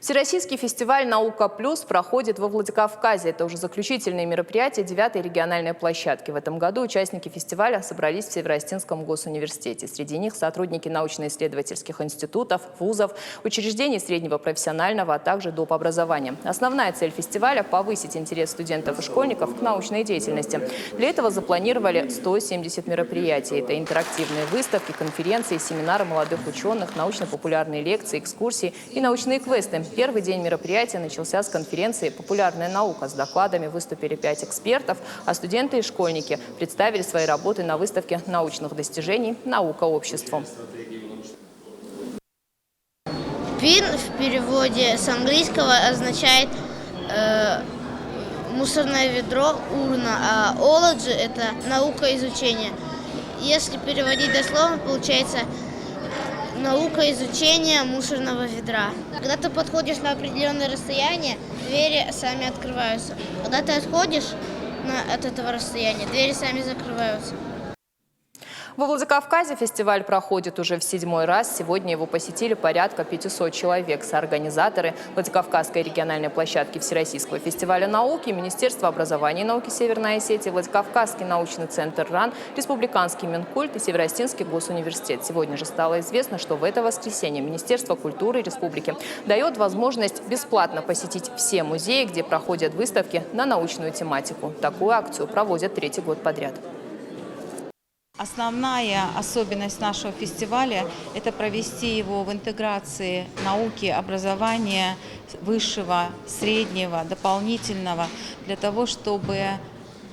Всероссийский фестиваль «Наука Плюс» проходит во Владикавказе. Это уже заключительные мероприятия 9-й региональной площадки. В этом году участники фестиваля собрались в Северо-Осетинском госуниверситете. Среди них сотрудники научно-исследовательских институтов, вузов, учреждений среднего профессионального, а также доп. Образования. Основная цель фестиваля – повысить интерес студентов и школьников к научной деятельности. Для этого запланировали 170 мероприятий. Это интерактивные выставки, конференции, семинары молодых ученых, научно-популярные лекции, экскурсии и научные квесты. Первый день мероприятия начался с конференции «Популярная наука». С докладами выступили 5 экспертов, а студенты и школьники представили свои работы на выставке научных достижений «Наука обществу». Пин в переводе с английского означает мусорное ведро, урна, а ology – это наука изучения. Если переводить дословно, получается наука изучения мусорного ведра. Когда ты подходишь на определенное расстояние, двери сами открываются. Когда ты отходишь от этого расстояния, двери сами закрываются. Во Владикавказе фестиваль проходит уже в 7-й раз. Сегодня его посетили порядка 500 человек. Соорганизаторы Владикавказской региональной площадки Всероссийского фестиваля науки, Министерство образования и науки Северной Осетии, Владикавказский научный центр РАН, Республиканский Минкульт и Северо-Осетинский госуниверситет. Сегодня же стало известно, что в это воскресенье Министерство культуры республики дает возможность бесплатно посетить все музеи, где проходят выставки на научную тематику. Такую акцию проводят 3-й год подряд. Основная особенность нашего фестиваля – это провести его в интеграции науки, образования высшего, среднего, дополнительного, для того, чтобы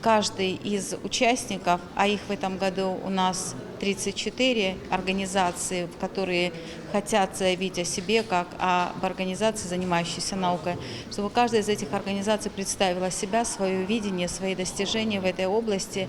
каждый из участников, а их в этом году у нас 34 организации, которые хотят заявить о себе как об организации, занимающейся наукой, чтобы каждая из этих организаций представила себя, свое видение, свои достижения в этой области